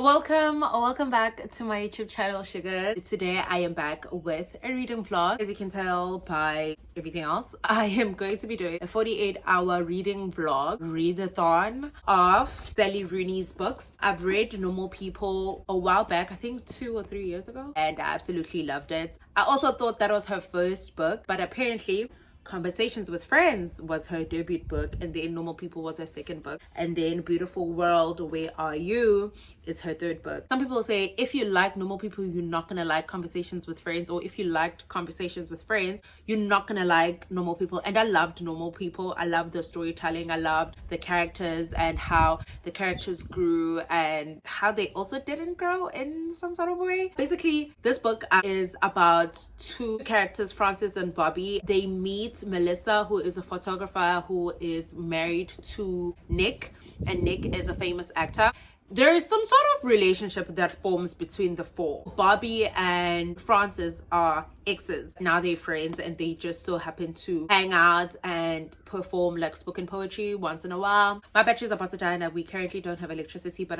Welcome back to my YouTube channel, SHUGAS. Today I am back with a reading vlog. As you can tell by everything else, I am going to be doing a 48-hour reading vlog, readathon of Sally Rooney's books. I've read Normal People a while back, I think 2 or 3 years ago, and I absolutely loved it. I also thought that was her first book, but apparently Conversations with Friends was her debut book, and then Normal People was her second book, and then Beautiful World, Where Are You is her third book. Some people say if you like Normal People, you're not gonna like Conversations with Friends, or if you liked Conversations with Friends, you're not gonna like Normal People. And I loved Normal People. I loved the storytelling, I loved the characters and how the characters grew and how they also didn't grow in some sort of way. Basically, this book is about two characters, Frances and Bobby. They meet Melissa, who is a photographer who is married to Nick, and Nick is a famous actor. There is some sort of relationship that forms between the four. Bobby and Frances are exes. Now they're friends, and they just so happen to hang out and perform like spoken poetry once in a while. My battery is about to die and we currently don't have electricity, but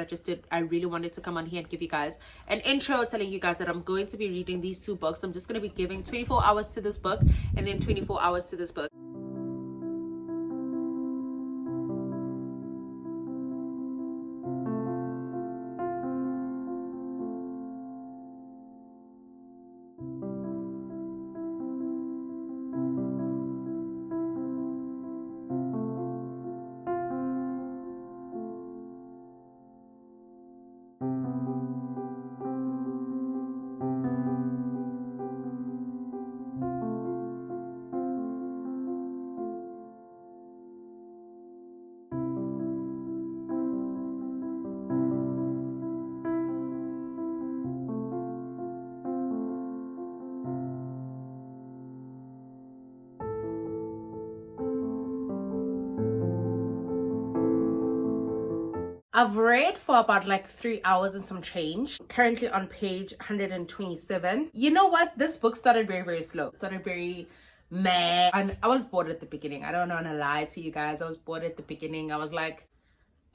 I really wanted to come on here and give you guys an intro telling you guys that I'm going to be reading these two books. I'm just going to be giving 24 hours to this book and then 24 hours to this book. I've read for about like 3 hours and some change. Currently on page 127. You know what? This book started very slow. It started very meh. And I was bored at the beginning. I don't want to lie to you guys. I was bored at the beginning. I was like,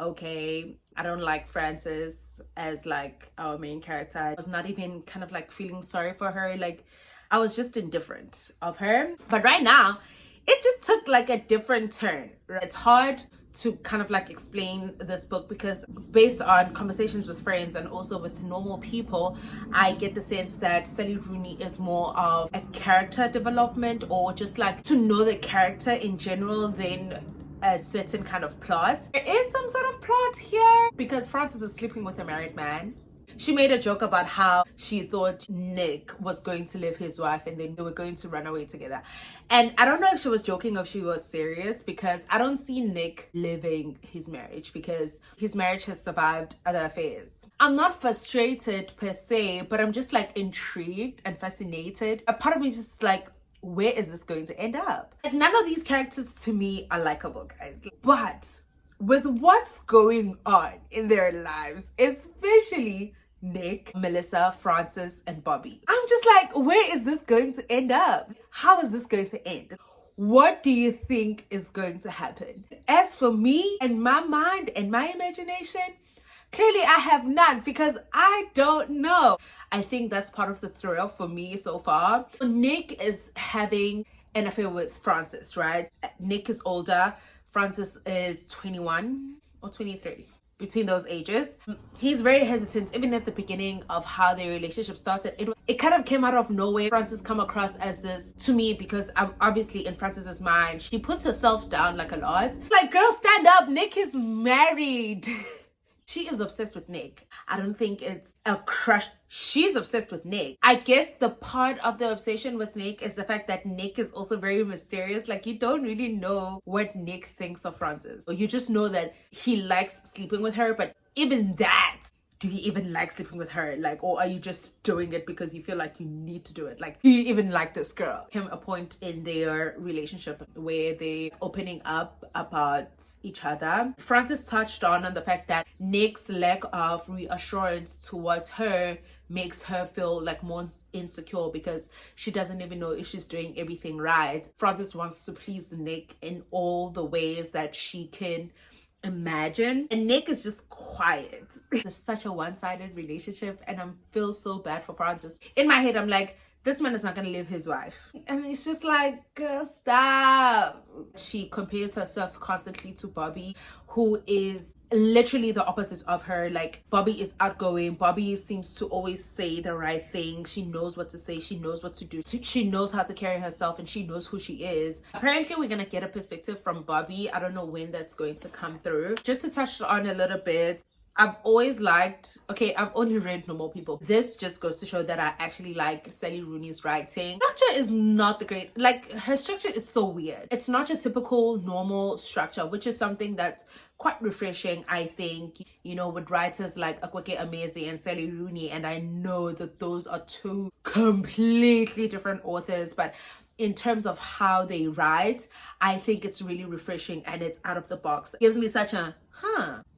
okay, I don't like Frances as like our main character. I was not even kind of like feeling sorry for her. Like, I was just indifferent of her. But right now, it just took like a different turn. It's hard to kind of like explain this book because based on Conversations with Friends and also with Normal People, I get the sense that Sally Rooney is more of a character development, or just like to know the character in general than a certain kind of plot. There is some sort of plot here because Frances is sleeping with a married man. She made a joke about how she thought Nick was going to leave his wife and then they were going to run away together. And I don't know if she was joking or if she was serious, because I don't see Nick living his marriage because his marriage has survived other affairs. I'm not frustrated per se, but I'm just like intrigued and fascinated. A part of me is just like, where is this going to end up? Like, none of these characters to me are likable, guys. But with what's going on in their lives, especially Nick, Melissa, Frances, and Bobby, I'm just like, where is this going to end up? How is this going to end? What do you think is going to happen? As for me and my mind and my imagination, clearly I have none because I don't know. I think that's part of the thrill for me so far. Nick is having an affair with Frances, right? Nick is older. Frances is 21 or 23, between those ages. He's very hesitant, even at the beginning of how their relationship started. It kind of came out of nowhere. Frances come across as this to me because I'm obviously in Frances's mind, she puts herself down like a lot. Like, girl, stand up. Nick is married. She is obsessed with Nick. I don't think it's a crush. She's obsessed with Nick. I guess the part of the obsession with Nick is the fact that Nick is also very mysterious. Like, you don't really know what Nick thinks of Frances. Or you just know that he likes sleeping with her, but even that, do you even like sleeping with her? Like, or are you just doing it because you feel like you need to do it? Like, do you even like this girl? Came a point in their relationship where they opening up about each other. Frances touched on the fact that Nick's lack of reassurance towards her makes her feel like more insecure because she doesn't even know if she's doing everything right. Frances wants to please Nick in all the ways that she can imagine. And Nick is just quiet. It's such a one-sided relationship, and I feel so bad for Francis. In my head, I'm like, this man is not gonna leave his wife. And it's just like, girl, stop. She compares herself constantly to Bobby, who is literally the opposite of her. Like, Bobby is outgoing. Bobby seems to always say the right thing. She knows what to say. She knows what to do. She knows how to carry herself, and she knows who she is. Apparently, we're gonna get a perspective from Bobby. I don't know when that's going to come through. Just to touch on a little bit, I've always liked, okay, I've only read Normal People. This just goes to show that I actually like Sally Rooney's writing. Structure is not the great, like, her structure is so weird. It's not your typical normal structure, which is something that's quite refreshing, I think, you know, with writers like Akweke Amezi and Sally Rooney. And I know that those are two completely different authors, but in terms of how they write, I think it's really refreshing and it's out of the box. It gives me such a,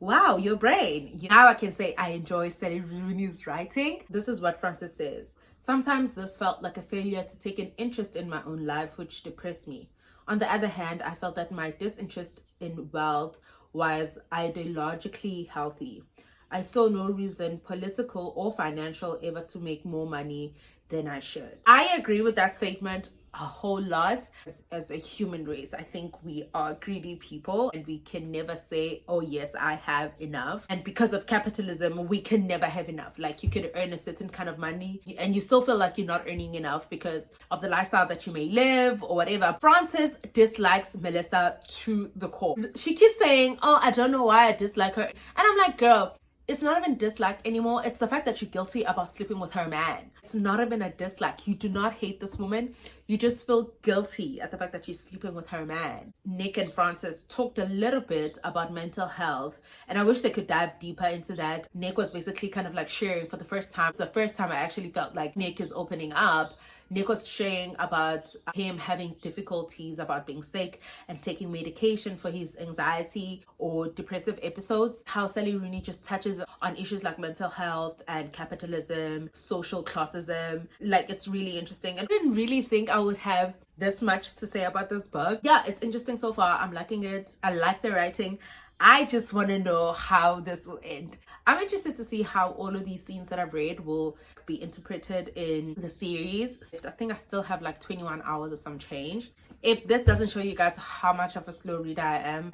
wow, your brain. Now I can say I enjoy Sally Rooney's writing. This is what Francis says. Sometimes this felt like a failure to take an interest in my own life, which depressed me. On the other hand, I felt that my disinterest in wealth was ideologically healthy. I saw no reason, political or financial, ever to make more money than I should. I agree with that statement a whole lot. As a human race, I think we are greedy people, and we can never say, oh yes, I have enough. And because of capitalism, we can never have enough. Like, you could earn a certain kind of money and you still feel like you're not earning enough because of the lifestyle that you may live or whatever. Frances dislikes Melissa to the core. She keeps saying, oh, I don't know why I dislike her. And I'm like, girl, it's not even dislike anymore. It's the fact that you're guilty about sleeping with her man. It's not even a dislike. You do not hate this woman. You just feel guilty at the fact that she's sleeping with her man. Nick and Francis talked a little bit about mental health, and I wish they could dive deeper into that. Nick was basically kind of like sharing for the first time. It's the first time I actually felt like Nick is opening up. Nick was sharing about him having difficulties about being sick and taking medication for his anxiety or depressive episodes. How Sally Rooney just touches on issues like mental health and capitalism, social classism. Like, it's really interesting. I didn't really think I would have this much to say about this book. Yeah, it's interesting so far. I'm liking it. I like the writing. I just want to know how this will end. I'm interested to see how all of these scenes that I've read will be interpreted in the series. I think I still have like 21 hours or some change. If this doesn't show you guys how much of a slow reader I am,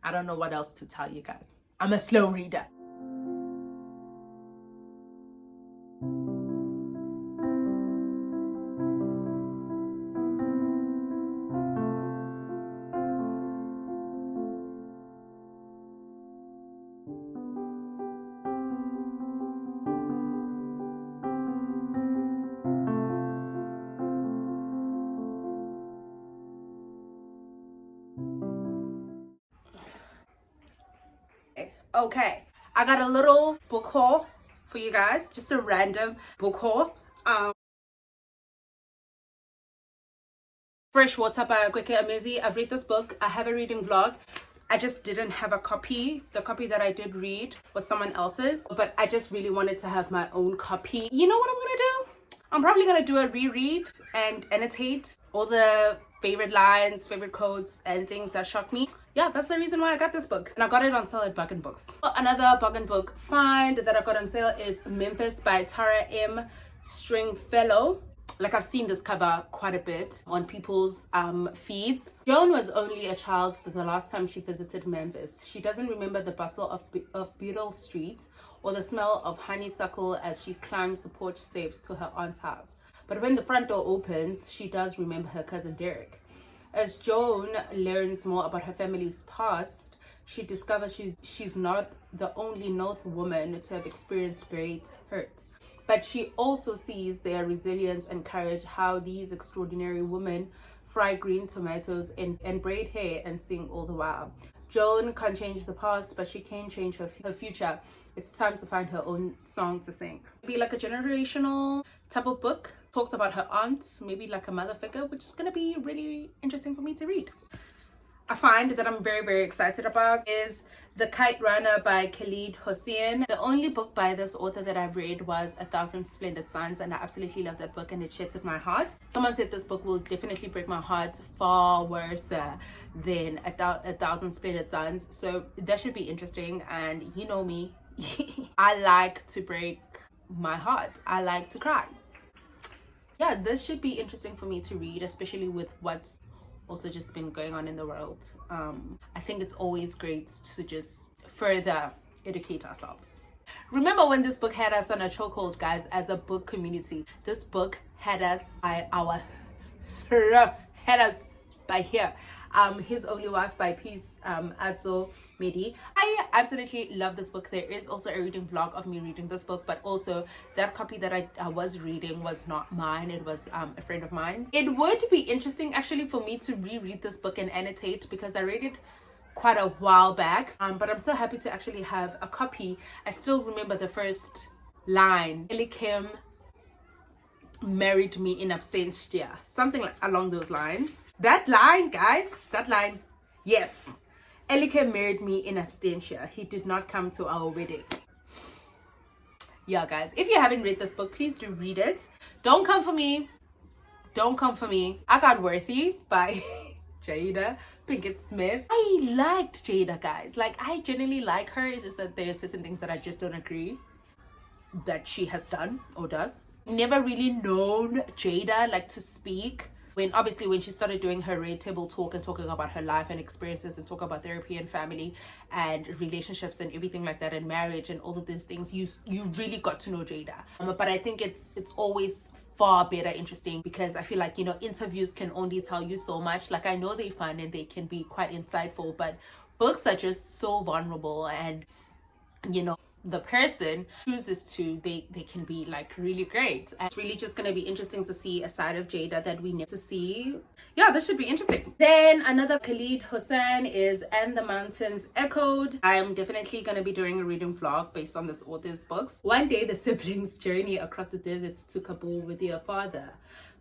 I don't know what else to tell you guys. I'm a slow reader. Okay, I got a little book haul for you guys, just a random book haul. Freshwater by Akweke Amezi. I've read this book. I have a reading vlog. I just didn't have a copy. The copy that I did read was someone else's, but I just really wanted to have my own copy. You know what I'm gonna do? I'm probably gonna do a reread and annotate all the favorite lines, favorite quotes, and things that shocked me. Yeah, that's the reason why I got this book. And I got it on sale at Bargain Books. Another Bargain Book find that I got on sale is Memphis by Tara M. Stringfellow. Like, I've seen this cover quite a bit on people's feeds. Joan was only a child the last time she visited Memphis. She doesn't remember the bustle of Beetle Street or the smell of honeysuckle as she climbs the porch steps to her aunt's house. But when the front door opens, she does remember her cousin Derek. As Joan learns more about her family's past, she discovers she's not the only North woman to have experienced great hurt. But she also sees their resilience and courage, how these extraordinary women fry green tomatoes and braid hair and sing all the while. Joan can't change the past, but she can change her future. It's time to find her own song to sing. Be like a generational type of book. Talks about her aunt, maybe like a mother figure, which is gonna be really interesting for me to read. I find that I'm very, very excited about is The Kite Runner by Khalid Hossein. The only book by this author that I've read was A Thousand Splendid Suns, and I absolutely love that book and it shattered my heart. Someone said this book will definitely break my heart far worse than A Thousand Splendid Suns, so that should be interesting. And you know me, I like to break my heart. I like to cry. Yeah, this should be interesting for me to read, especially with what's also just been going on in the world. I think it's always great to just further educate ourselves. Remember when this book had us on a chokehold, guys, as a book community? This book had us by our had us by here. His Only Wife by Peace Adzo Medi. I absolutely love this book. There is also a reading vlog of me reading this book, but also that copy that I was reading was not mine. It was a friend of mine's. It would be interesting actually for me to reread this book and annotate, because I read it quite a while back, but I'm so happy to actually have a copy. I still remember the first line. Elikim married me in absentia, something like along those lines. That line, guys, that line, yes, Elikim married me in absentia. He did not come to our wedding. Yeah, guys, if you haven't read this book, please do read it. Don't come for me. Don't come for me. I Got Worthy by Jada Pinkett Smith. I liked Jada, guys. Like, I genuinely like her. It's just that there are certain things that I just don't agree that she has done or does. Never really known Jada like to speak. When she started doing her Red Table Talk and talking about her life and experiences and talk about therapy and family and relationships and everything like that and marriage and all of these things, you really got to know Jada. But I think it's always far better interesting, because I feel like, you know, interviews can only tell you so much. Like, I know they're fun and they can be quite insightful, but books are just so vulnerable, and you know, the person chooses to, they can be like really great. And it's really just going to be interesting to see a side of Jada that we need to see. Yeah, this should be interesting. Then another Khalid Hossein is And the Mountains Echoed. I'm definitely going to be doing a reading vlog based on this author's books. One day the siblings journey across the deserts to Kabul with their father.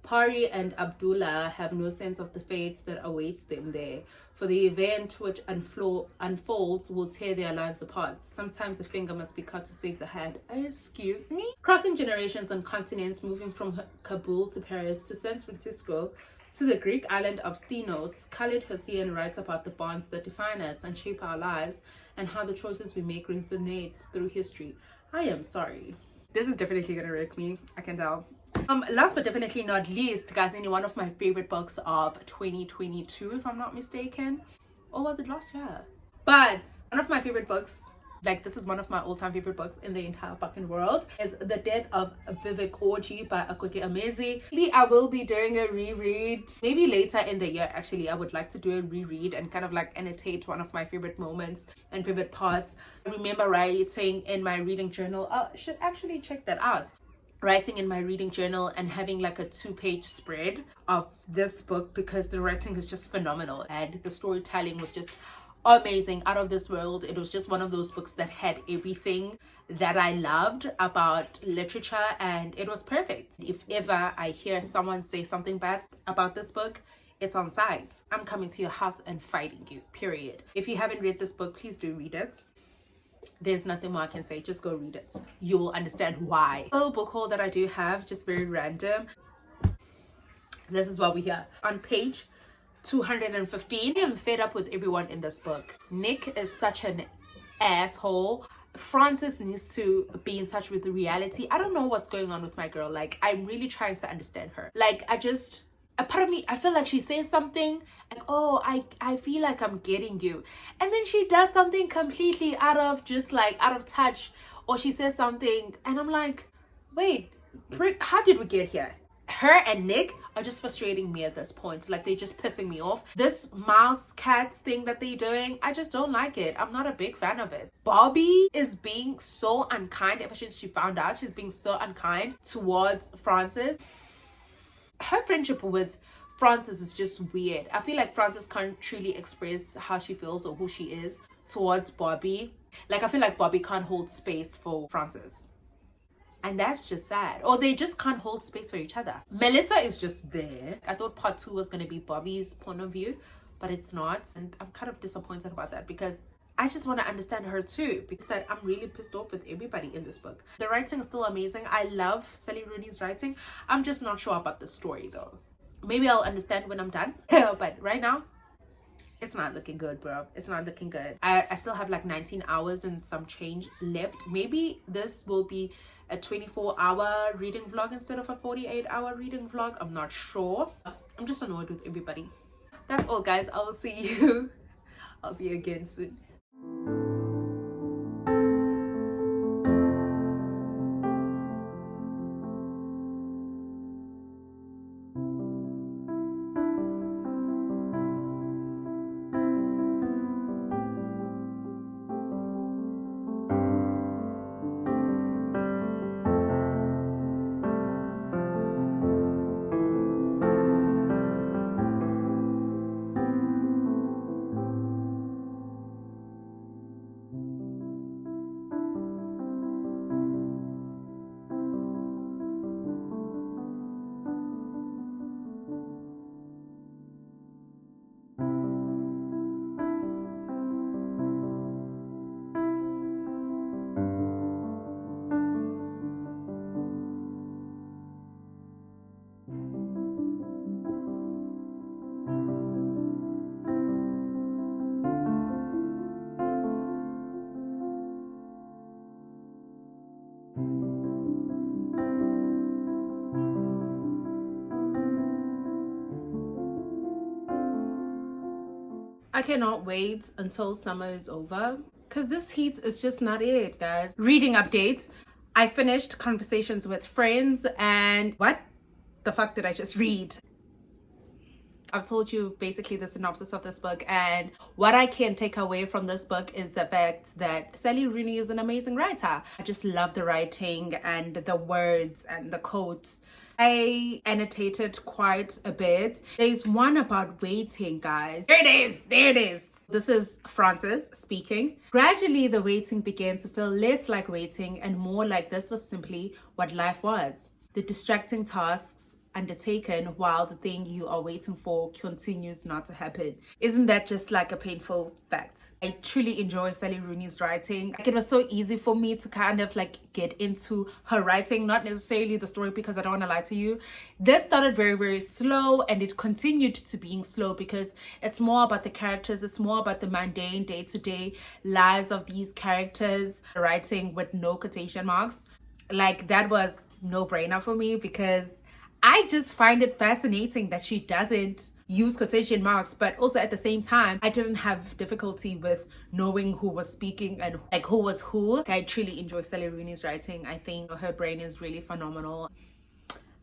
Pari and Abdullah have no sense of the fate that awaits them there, for the event which unfolds will tear their lives apart. Sometimes a finger must be cut to save the head. Excuse me? Crossing generations and continents, moving from Kabul to Paris to San Francisco to the Greek island of Tinos, Khalid Hossein writes about the bonds that define us and shape our lives, and how the choices we make resonate through history. I am sorry. This is definitely gonna wreck me, I can tell. Last but definitely not least, guys, one of my favorite books of 2022, if I'm not mistaken, or was it last year? But one of my favorite books, like this is one of my all-time favorite books in the entire fucking world, is The Death of Vivek Orji by Akoke Amezi. I will be doing a reread maybe later in the year. Actually, I would like to do a reread and kind of like annotate one of my favorite moments and favorite parts. I remember writing in my reading journal, I should actually check that out, writing in my reading journal and having like a 2-page spread of this book, because the writing is just phenomenal and the storytelling was just amazing, out of this world. It was just one of those books that had everything that I loved about literature, and it was perfect. If ever I hear someone say something bad about this book, it's on sides. I'm coming to your house and fighting you, period. If you haven't read this book, please do read it. There's nothing more I can say. Just go read it. You will understand why. A little book haul that I do have, just very random. This is what we hear on page 215. I am fed up with everyone in this book. Nick is such an asshole. Frances needs to be in touch with the reality. I don't know what's going on with my girl. Like, I'm really trying to understand her. Like, a part of me, I feel like she says something like, oh, I feel like I'm getting you, and then she does something completely out of touch, or she says something and I'm like, wait, how did we get here? Her and Nick are just frustrating me at this point. Like, they're just pissing me off. This mouse cat thing that they're doing, I just don't like it. I'm not a big fan of it. Bobby is being so unkind. Ever since she found out, she's being so unkind towards Frances. Her friendship with Frances is just weird. I feel like Frances can't truly express how she feels or who she is towards Bobby. Like, I feel like Bobby can't hold space for Frances, and that's just sad. Or they just can't hold space for each other. Melissa is just there. I thought part 2 was going to be Bobby's point of view, but it's not, and I'm kind of disappointed about that, because I just want to understand her too, because that I'm really pissed off with everybody in this book. The writing is still amazing. I love Sally Rooney's writing. I'm just not sure about the story though. Maybe I'll understand when I'm done. But right now, it's not looking good, bro. It's not looking good. I still have like 19 hours and some change left. Maybe this will be a 24-hour reading vlog instead of a 48-hour reading vlog. I'm not sure. I'm just annoyed with everybody. That's all, guys. I'll see you. I'll see you again soon. I cannot wait until summer is over, because this heat is just not it, guys. Reading updates. I finished Conversations with Friends, and what the fuck did I just read? I've told you basically the synopsis of this book, and what I can take away from this book is the fact that Sally Rooney is an amazing writer. I just love the writing and the words and the quotes. I annotated quite a bit. There's one about waiting, guys. There it is. There it is. This is Frances speaking. Gradually, the waiting began to feel less like waiting and more like this was simply what life was. The distracting tasks undertaken while the thing you are waiting for continues not to happen. Isn't that just like a painful fact? I truly enjoy Sally Rooney's writing. Like, it was so easy for me to kind of like get into her writing, not necessarily the story, because I don't want to lie to you. This started very, very slow, and it continued to being slow because it's more about the characters. It's more about the mundane day-to-day lives of these characters. Writing with no quotation marks. Like, that was no-brainer for me, because I just find it fascinating that she doesn't use quotation marks, but also at the same time, I didn't have difficulty with knowing who was speaking and like who was who. I truly enjoy Sally Rooney's writing. I think her brain is really phenomenal.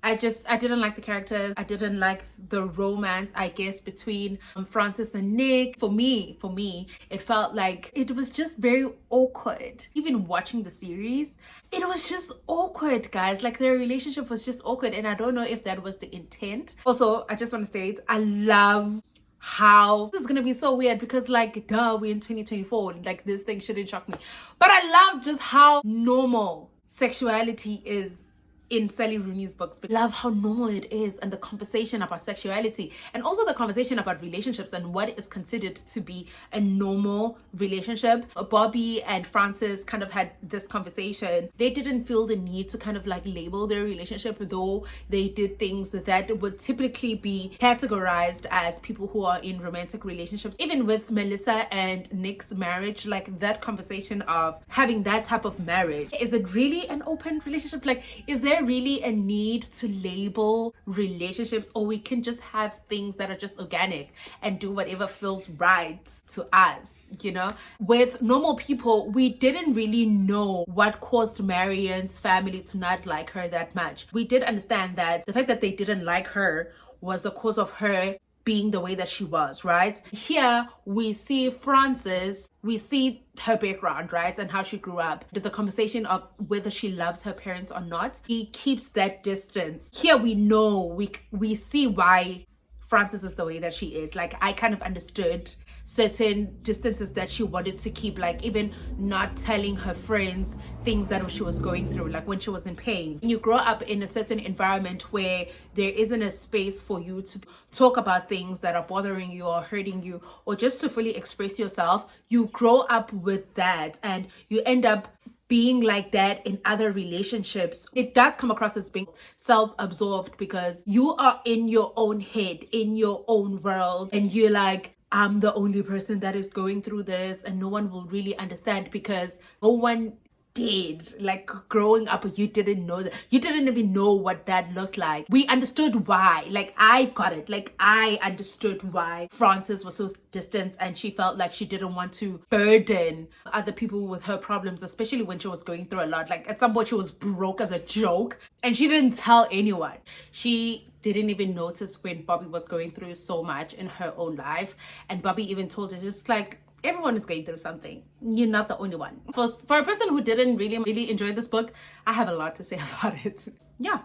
I didn't like the characters. I didn't like the romance, I guess, between Frances and Nick. For me, it felt like it was just very awkward. Even watching the series, it was just awkward, guys. Like, their relationship was just awkward, and I don't know if that was the intent. Also, I just want to state, I love how this is gonna be so weird, because like, duh, we're in 2024. Like, this thing shouldn't shock me. But I love just how normal sexuality is in Sally Rooney's books. I love how normal it is, and the conversation about sexuality, and also the conversation about relationships and what is considered to be a normal relationship. Bobby and Frances kind of had this conversation. They didn't feel the need to kind of like label their relationship, though they did things that would typically be categorized as people who are in romantic relationships. Even with Melissa and Nick's marriage, like that conversation of having that type of marriage, is it really an open relationship? Like, is there really a need to label relationships, or we can just have things that are just organic and do whatever feels right to us, you know? With normal people, we didn't really know what caused Marian's family to not like her that much. We did understand that the fact that they didn't like her was the cause of her being the way that she was, right? Here we see Frances, we see her background, right, and how she grew up. The conversation of whether she loves her parents or not, he keeps that distance. Here we know, we see why Frances is the way that she is. Like, I kind of understood certain distances that she wanted to keep, like even not telling her friends things that she was going through, like when she was in pain. When you grow up in a certain environment where there isn't a space for you to talk about things that are bothering you or hurting you, or just to fully express yourself, you grow up with that and you end up being like that in other relationships. It does come across as being self-absorbed because you are in your own head, in your own world, and you're like, I'm the only person that is going through this, and no one will really understand because no one did. Like growing up, you didn't know that. You didn't even know what that looked like. We understood why. Like I got it. Like I understood why Frances was so distant and she felt like she didn't want to burden other people with her problems, especially when she was going through a lot. Like at some point she was broke as a joke and she didn't tell anyone. She didn't even notice when Bobby was going through so much in her own life, and Bobby even told her, just like, everyone is going through something. You're not the only one. For a person who didn't really enjoy this book, I have a lot to say about it. Yeah,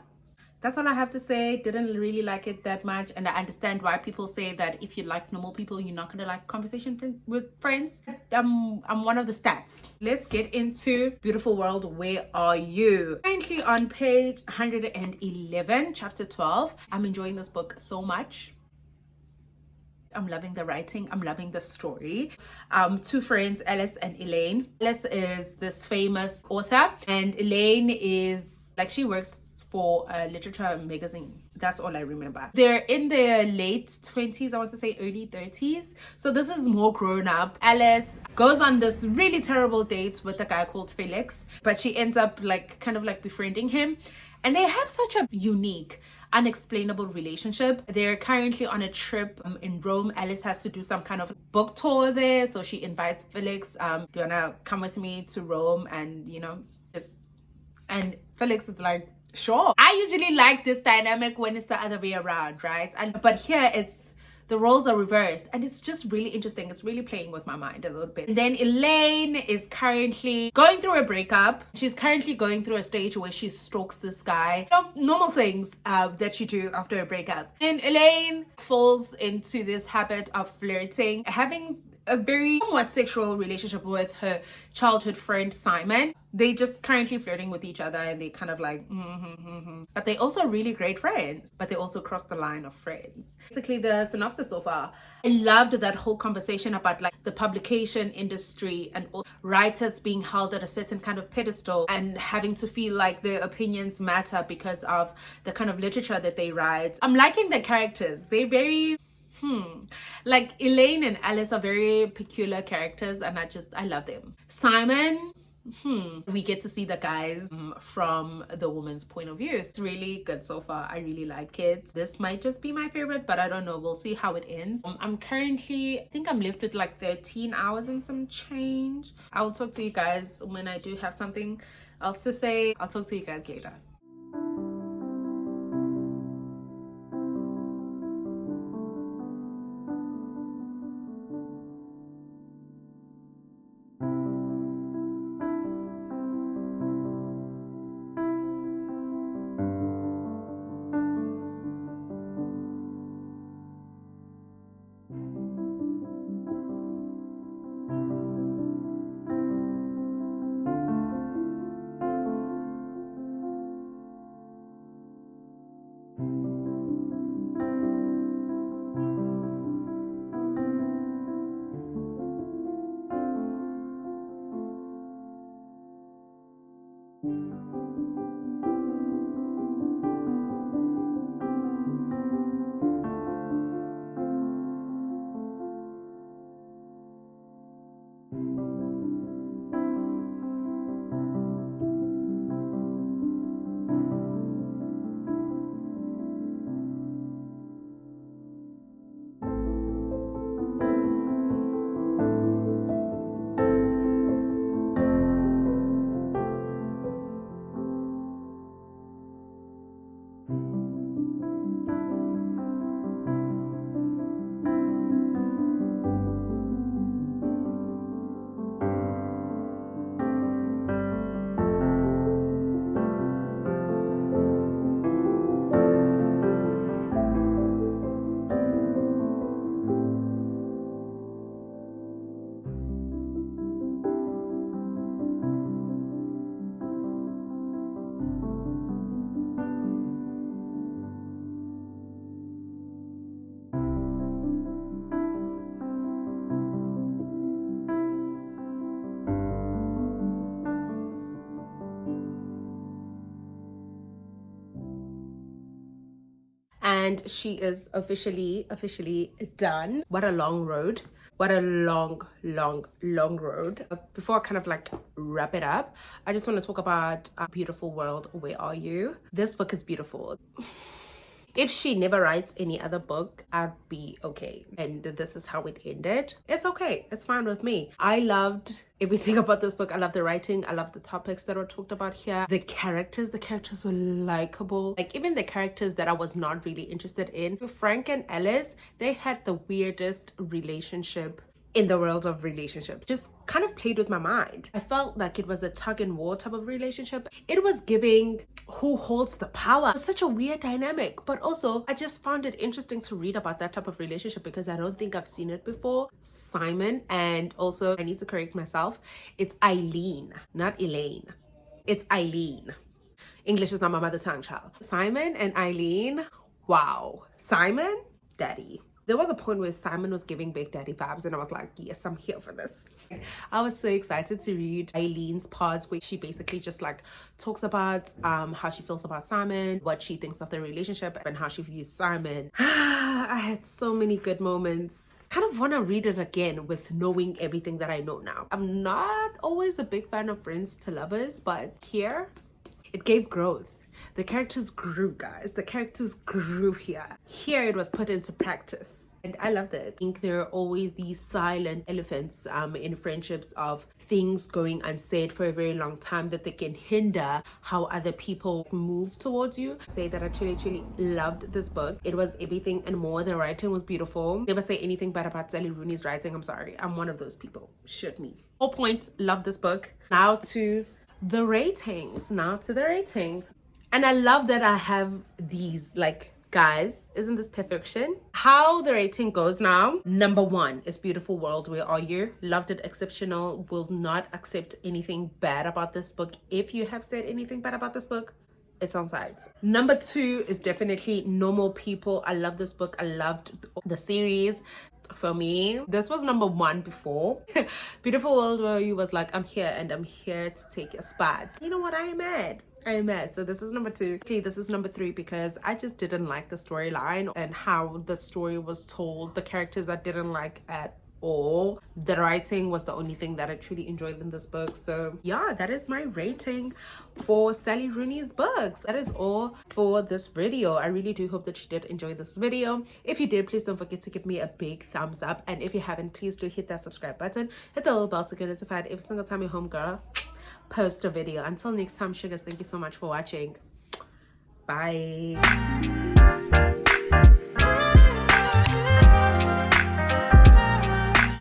that's all I have to say. Didn't really like it that much, and I understand why people say that if you like normal people, you're not gonna like conversation with friends. I'm one of the stats. Let's get into Beautiful World. Where are you? Currently on page 111, chapter 12. I'm enjoying this book so much. I'm loving the writing. I'm loving the story. Two friends, Alice and Elaine. Alice is this famous author, and Elaine is like, she works for a literature magazine. That's all I remember. They're in their late 20s, I want to say early 30s. So this is more grown up. Alice goes on this really terrible date with a guy called Felix, but she ends up like kind of like befriending him. And they have such a unique, unexplainable relationship. They're currently on a trip in Rome. Alice has to do some kind of book tour there. So she invites Felix, do you wanna come with me to Rome and, you know, just, and Felix is like, sure. I usually like this dynamic when it's the other way around, right? But here it's, the roles are reversed, and it's just really interesting. It's really playing with my mind a little bit. And then Elaine is currently going through a breakup. She's currently going through a stage where she stalks this guy. You know, normal things that you do after a breakup. And Elaine falls into this habit of flirting, having a very somewhat sexual relationship with her childhood friend Simon. They just currently flirting with each other, and they kind of like but they also really great friends, but they also cross the line of friends. Basically the synopsis so far, I loved that whole conversation about like the publication industry and also writers being held at a certain kind of pedestal and having to feel like their opinions matter because of the kind of literature that they write. I'm liking the characters. They're very like Elaine and Alice are very peculiar characters, and I love them. Simon, we get to see the guys from the woman's point of view. It's really good so far. I really like it. This might just be my favorite, but I don't know. We'll see how it ends. I'm currently, I think I'm left with like 13 hours and some change. I'll talk to you guys when I do have something else to say. I'll talk to you guys later. and she is officially done. What a long road. What a long road. Before I kind of like wrap it up, I just want to talk about Beautiful World, Where Are You? This book is beautiful. If she never writes any other book, I'd be okay. And this is how it ended. It's okay. It's fine with me. I loved everything about this book. I love the writing. I love the topics that were talked about here. The characters were likable. Like even the characters that I was not really interested in. Frank and Alice, they had the weirdest relationship in the world of relationships. Just kind of played with my mind. I felt like it was a tug and war type of relationship. It was giving who holds the power. It was such a weird dynamic, but also I just found it interesting to read about that type of relationship because I don't think I've seen it before. Simon, and also I need to correct myself, it's Eileen, not Elaine. It's Eileen. English is not my mother tongue, child. Simon and Eileen, wow. Simon, daddy. There was a point where Simon was giving Big Daddy vibes and I was like, yes, I'm here for this. I was so excited to read Eileen's parts where she basically just like talks about how she feels about Simon, what she thinks of the relationship, and how she views Simon. I had so many good moments. Kind of want to read it again with knowing everything that I know now. I'm not always a big fan of Friends to Lovers, but here it gave growth. The characters grew, guys. The characters grew here. Here it was put into practice. And I loved it. I think there are always these silent elephants in friendships of things going unsaid for a very long time that they can hinder how other people move towards you. I say that I truly loved this book. It was everything and more. The writing was beautiful. Never say anything bad about Sally Rooney's writing. I'm sorry. I'm one of those people. Shoot me. Whole point. Love this book. Now to the ratings. And I love that I have these, like, guys, isn't this perfection? How the rating goes now. Number 1 is Beautiful World, Where Are You? Loved it, exceptional. Will not accept anything bad about this book. If you have said anything bad about this book, it's on sides. Number 2 is definitely Normal People. I love this book. I loved the series. For me, this was number 1 before. Beautiful World, Where You was like, I'm here and I'm here to take a spot. You know what? I am mad. So this is number 2. See, this is number 3 because I just didn't like the storyline and how the story was told. The characters I didn't like at all. The writing was the only thing that I truly enjoyed in this book. So yeah, that is my rating for Sally Rooney's books. That is all for this video. I really do hope that you did enjoy this video. If you did, please don't forget to give me a big thumbs up, and if you haven't, please do hit that subscribe button, hit the little bell to get notified every single time your homegirl post a video. Until next time, sugars, thank you so much for watching. Bye.